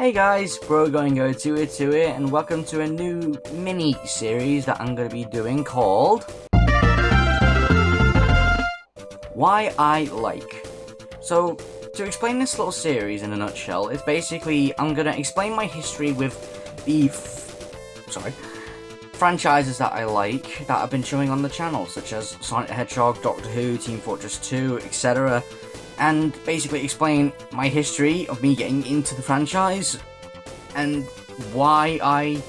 Hey guys, Bro Going Go to it, and welcome to a new mini series that I'm going to be doing called Why I Like. So, to explain this little series in a nutshell, it's basically I'm going to explain my history with the franchises that I like that I've been showing on the channel, such as Sonic the Hedgehog, Doctor Who, Team Fortress 2, etc. And basically explain my history of me getting into the franchise and why I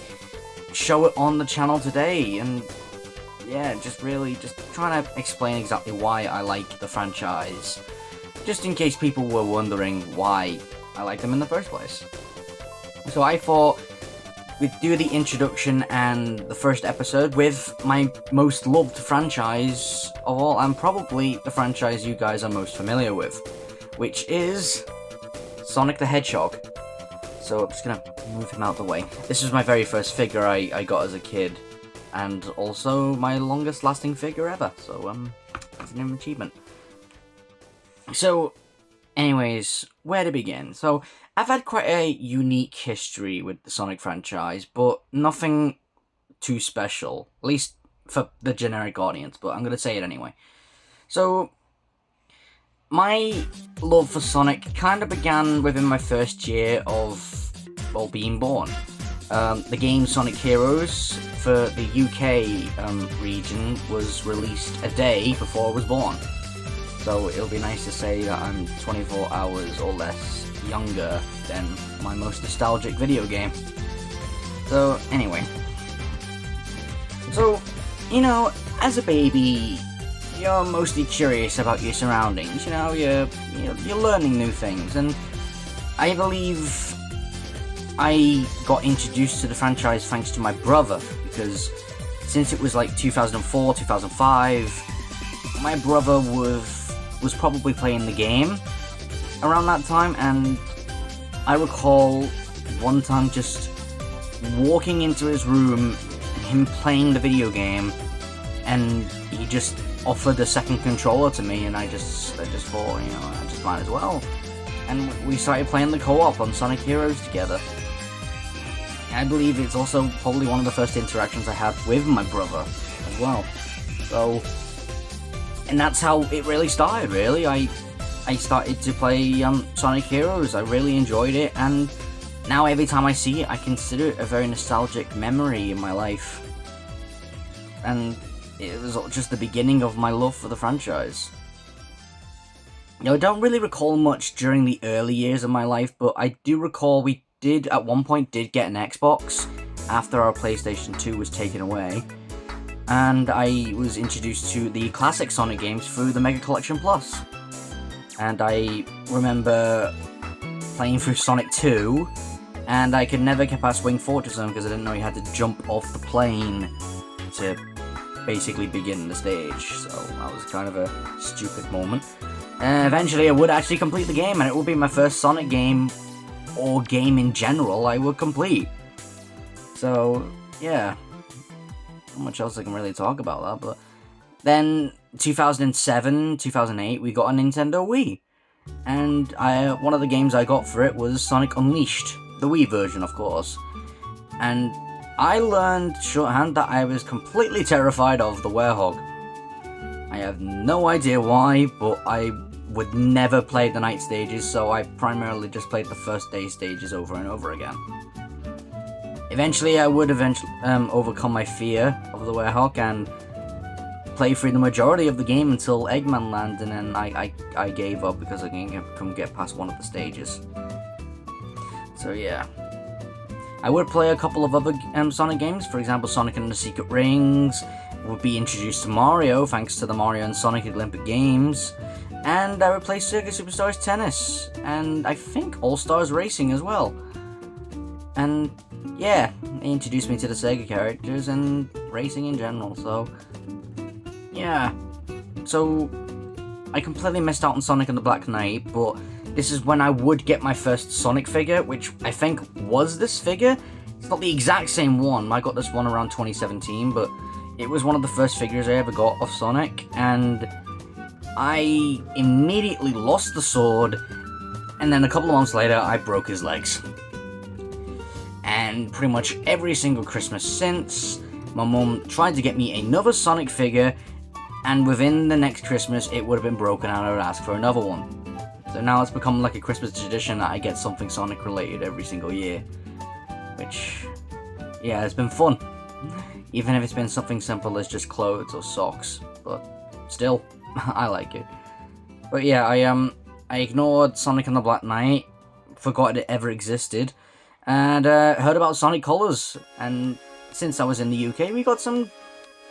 show it on the channel today. And yeah, just trying to explain exactly why I like the franchise, just in case people were wondering why I like them in the first place. So I thought we'd do the introduction and the first episode with my most loved franchise of all, and probably the franchise you guys are most familiar with, which is Sonic the Hedgehog. So I'm just gonna move him out the way. This was my very first figure I got as a kid, and also my longest lasting figure ever, so that's an achievement. So anyways, where to begin? So I've had quite a unique history with the Sonic franchise, but nothing too special, at least for the generic audience, but I'm going to say it anyway. So, my love for Sonic kind of began within my first year of, well, being born. The game Sonic Heroes for the UK region was released a day before I was born. So it'll be nice to say that I'm 24 hours or less younger than my most nostalgic video game. So anyway, you know, as a baby, you're mostly curious about your surroundings. You know, you're learning new things, and I believe I got introduced to the franchise thanks to my brother, because since it was like 2004, 2005, my brother was probably playing the game around that time, and I recall one time just walking into his room and him playing the video game, and he just offered a second controller to me, and I just thought, you know, I just might as well. And we started playing the co-op on Sonic Heroes together. I believe it's also probably one of the first interactions I had with my brother as well. So, and that's how it really started, really. I started to play Sonic Heroes. I really enjoyed it, and now every time I see it, I consider it a very nostalgic memory in my life. And it was just the beginning of my love for the franchise. You know, I don't really recall much during the early years of my life, but I do recall we did, at one point, get an Xbox after our PlayStation 2 was taken away. And I was introduced to the classic Sonic games through the Mega Collection Plus. And I remember playing through Sonic 2, and I could never get past Wing Fortress Zone because I didn't know you had to jump off the plane to basically begin the stage. So that was kind of a stupid moment. And eventually I would actually complete the game, and it would be my first Sonic game, or game in general, I would complete. So, yeah. Not much else I can really talk about that, but then 2007, 2008, we got a Nintendo Wii, and one of the games I got for it was Sonic Unleashed, the Wii version, of course. And I learned shorthand that I was completely terrified of the Werehog. I have no idea why, but I would never play the night stages, so I primarily just played the first day stages over and over again. Eventually, I would overcome my fear of the Werehog and play through the majority of the game until Eggman landed, and I gave up because I couldn't get past one of the stages. So yeah. I would play a couple of other Sonic games, for example Sonic and the Secret Rings, would be introduced to Mario thanks to the Mario and Sonic Olympic Games, and I would play Sega Superstars Tennis, and I think All-Stars Racing as well. And yeah, they introduced me to the Sega characters and racing in general, so yeah. So I completely missed out on Sonic and the Black Knight, but this is when I would get my first Sonic figure, which I think was this figure. It's not the exact same one. I got this one around 2017, but it was one of the first figures I ever got of Sonic, and I immediately lost the sword, and then a couple of months later, I broke his legs. and pretty much every single Christmas since, my mum tried to get me another Sonic figure, and within the next Christmas it would have been broken and I would ask for another one. So now it's become like a Christmas tradition that I get something Sonic related every single year, which, yeah, it's been fun. Even if it's been something simple as just clothes or socks, but still, I like it. But yeah, I ignored Sonic and the Black Knight, forgot it ever existed, and heard about Sonic Colors. And since I was in the UK, we got some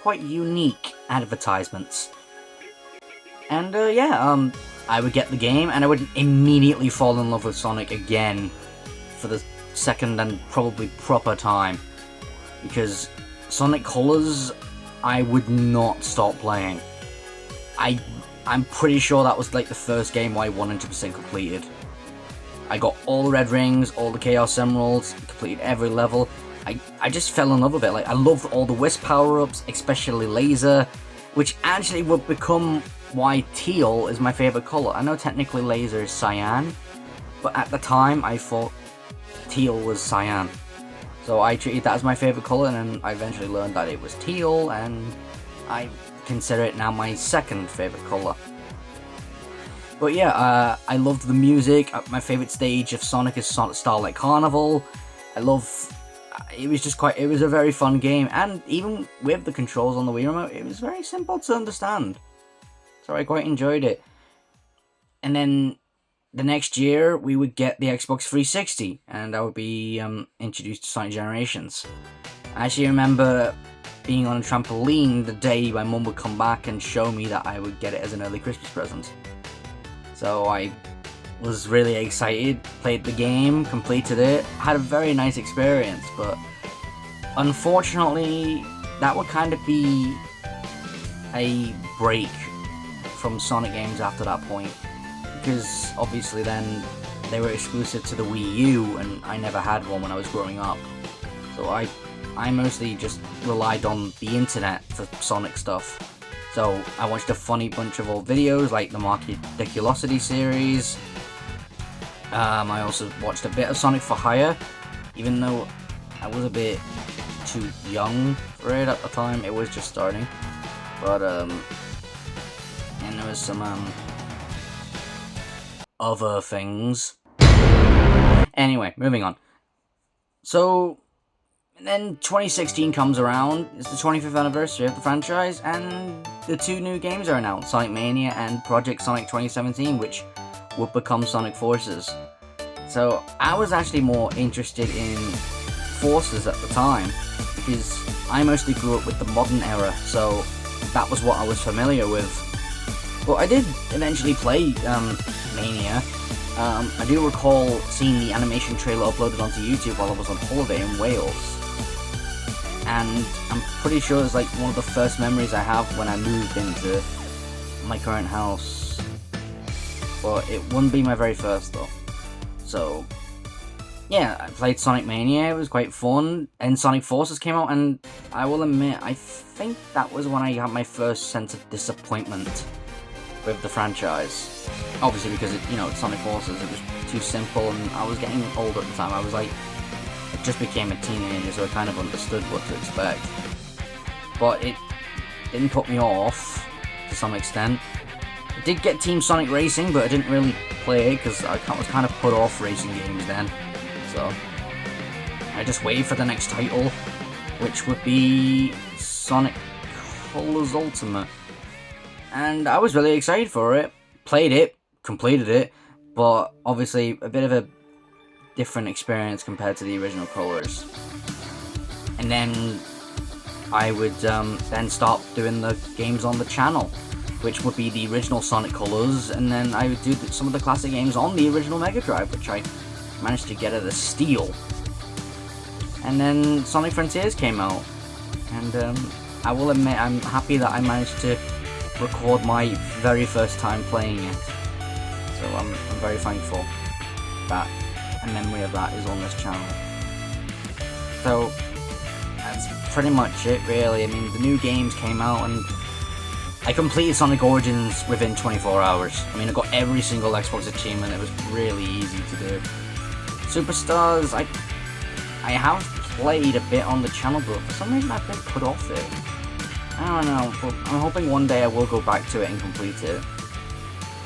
quite unique advertisements. And I would get the game, and I would immediately fall in love with Sonic again for the second and probably proper time, because Sonic Colors, I would not stop playing. I'm pretty sure that was like the first game I 100% completed. I got all the red rings, all the Chaos Emeralds, completed every level. I just fell in love with it. Like, I loved all the Wisp power-ups, especially Laser, which actually would become why teal is my favourite colour. I know technically Laser is cyan, but at the time I thought teal was cyan. So I treated that as my favourite colour, and then I eventually learned that it was teal, and I consider it now my second favourite colour. But yeah, I loved the music. My favourite stage of Sonic is Starlight Carnival. It was a very fun game, and even with the controls on the Wii Remote, it was very simple to understand. So I quite enjoyed it. And then the next year, we would get the Xbox 360, and I would be introduced to Sonic Generations. I actually remember being on a trampoline the day my mum would come back and show me that I would get it as an early Christmas present. So I was really excited, played the game, completed it, had a very nice experience, but unfortunately, that would kind of be a break from Sonic games after that point, because obviously then they were exclusive to the Wii U, and I never had one when I was growing up. So I mostly just relied on the internet for Sonic stuff. So I watched a funny bunch of old videos like the Mark Ridiculosity series. I also watched a bit of Sonic for Hire, even though I was a bit too young for it at the time. It was just starting. But and there was some other things. Anyway, moving on. So then 2016 comes around. It's the 25th anniversary of the franchise, and the two new games are announced, Sonic Mania and Project Sonic 2017, which would become Sonic Forces. So I was actually more interested in Forces at the time, because I mostly grew up with the modern era, so that was what I was familiar with. But I did eventually play Mania. I do recall seeing the animation trailer uploaded onto YouTube while I was on holiday in Wales. And I'm pretty sure it's like one of the first memories I have when I moved into my current house. But it wouldn't be my very first though. So yeah, I played Sonic Mania, it was quite fun, and Sonic Forces came out, and I will admit, I think that was when I had my first sense of disappointment with the franchise. Obviously because it's Sonic Forces, it was too simple, and I was getting old at the time. I just became a teenager, so I kind of understood what to expect. But it didn't put me off, to some extent. I did get Team Sonic Racing, but I didn't really play it, because I was kind of put off racing games then. So I just waited for the next title, which would be Sonic Colors Ultimate. And I was really excited for it. Played it, completed it, but obviously a bit of a different experience compared to the original Colors. And then I would then start doing the games on the channel, which would be the original Sonic Colors, and then I would do some of the classic games on the original Mega Drive, which I managed to get at a steal. And then Sonic Frontiers came out, and I will admit I'm happy that I managed to record my very first time playing it. So I'm very thankful that a memory of that is on this channel. So that's pretty much it really. I mean, the new games came out and I completed Sonic Origins within 24 hours. I mean, I got every single Xbox achievement. It was really easy to do. Superstars, I have played a bit on the channel, but for some reason I've been put off it. I don't know, but I'm hoping one day I will go back to it and complete it.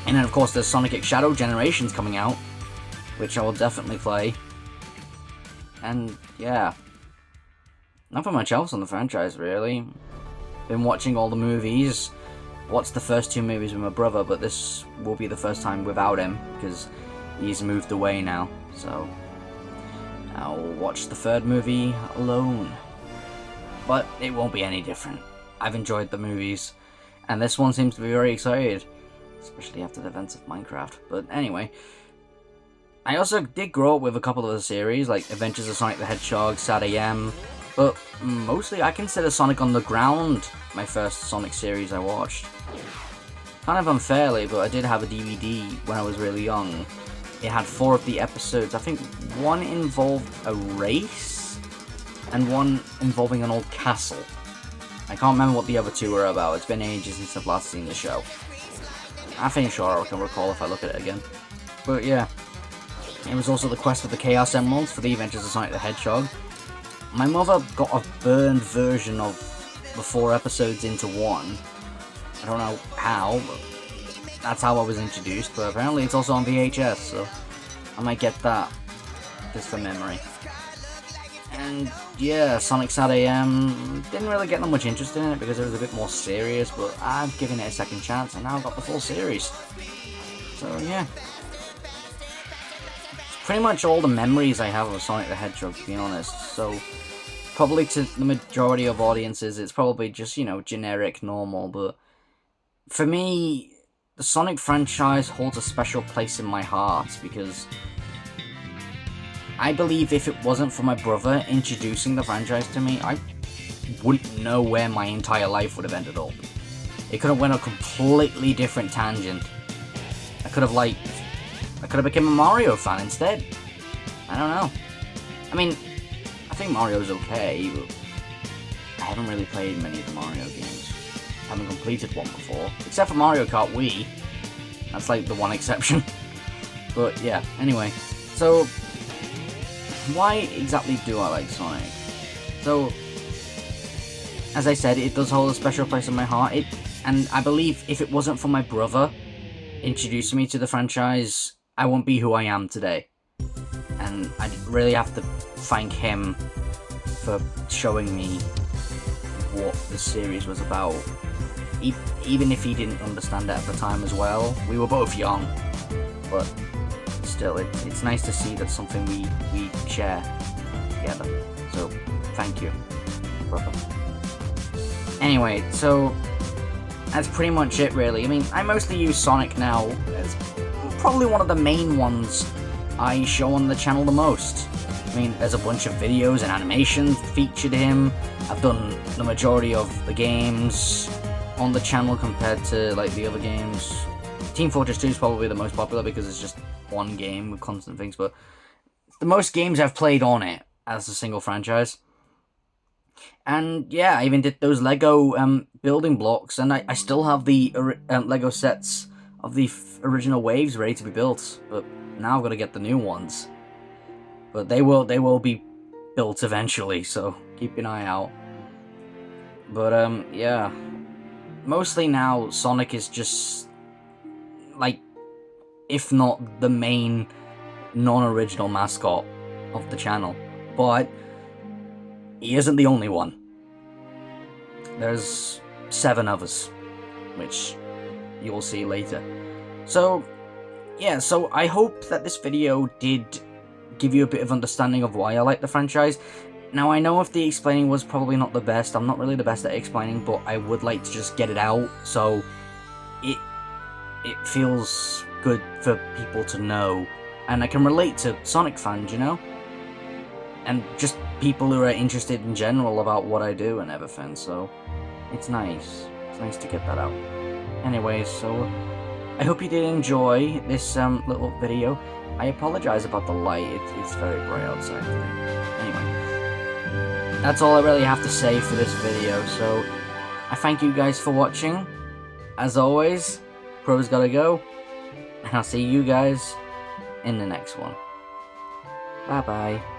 And then of course there's Sonic X Shadow Generations coming out, which I will definitely play. And yeah, nothing much else on the franchise really. Been watching all the movies. Watched the first 2 movies with my brother, but this will be the first time without him because he's moved away now. So I'll watch the 3rd movie alone. But it won't be any different. I've enjoyed the movies, and this one seems to be very excited, especially after the events of Minecraft. But anyway, I also did grow up with a couple of the series, like Adventures of Sonic the Hedgehog, Sad AM, but mostly I consider Sonic on the Ground my first Sonic series I watched. Kind of unfairly, but I did have a DVD when I was really young. It had 4 of the episodes. I think 1 involved a race, and 1 involving an old castle. I can't remember what the other 2 were about. It's been ages since I've last seen the show. I think sure I can recall if I look at it again. But yeah. It was also the quest for the Chaos Emeralds for the Adventures of Sonic the Hedgehog. My mother got a burned version of the 4 episodes into 1. I don't know how, but that's how I was introduced. But apparently it's also on VHS, so I might get that just for memory. And yeah, Sonic Sad AM, didn't really get that much interest in it because it was a bit more serious, but I've given it a second chance and now I've got the full series. So yeah. It's pretty much all the memories I have of Sonic the Hedgehog, to be honest. So probably to the majority of audiences, it's probably just, you know, generic, normal, but for me, the Sonic franchise holds a special place in my heart because I believe if it wasn't for my brother introducing the franchise to me, I wouldn't know where my entire life would have ended up. It could have went a completely different tangent. I could have become a Mario fan instead. I don't know. I mean, I think Mario's okay, but I haven't really played many of the Mario games. I haven't completed one before, except for Mario Kart Wii. That's like the one exception. But yeah, anyway. So, why exactly do I like Sonic? So, as I said, it does hold a special place in my heart. And I believe if it wasn't for my brother introducing me to the franchise, I wouldn't be who I am today. And I really have to thank him for showing me what the series was about. Even if he didn't understand it at the time as well. We were both young, but still, it's nice to see that's something we share together. So, thank you, brother. Anyway, so that's pretty much it, really. I mean, I mostly use Sonic now as probably one of the main ones I show on the channel the most. I mean, there's a bunch of videos and animations featured him. I've done the majority of the games on the channel compared to like the other games. Team Fortress 2 is probably the most popular because it's just one game with constant things, but the most games I've played on it as a single franchise. And yeah, I even did those Lego building blocks, and I still have the Lego sets of the original waves ready to be built, but now I've got to get the new ones. But they will be built eventually, so keep an eye out. But yeah, mostly now Sonic is just like, if not the main non-original mascot of the channel, but he isn't the only one. There's 7 others, which you will see later. So yeah, so I hope that this video did give you a bit of understanding of why I like the franchise. Now, I know if the explaining was probably not the best, I'm not really the best at explaining, but I would like to just get it out, so it feels good for people to know, and I can relate to Sonic fans, you know? And just people who are interested in general about what I do and everything, so it's nice. It's nice to get that out. Anyways, so I hope you did enjoy this little video. I apologize about the light, it's very bright outside today. Anyway, that's all I really have to say for this video, so I thank you guys for watching. As always, Pro's gotta go, and I'll see you guys in the next one. Bye bye.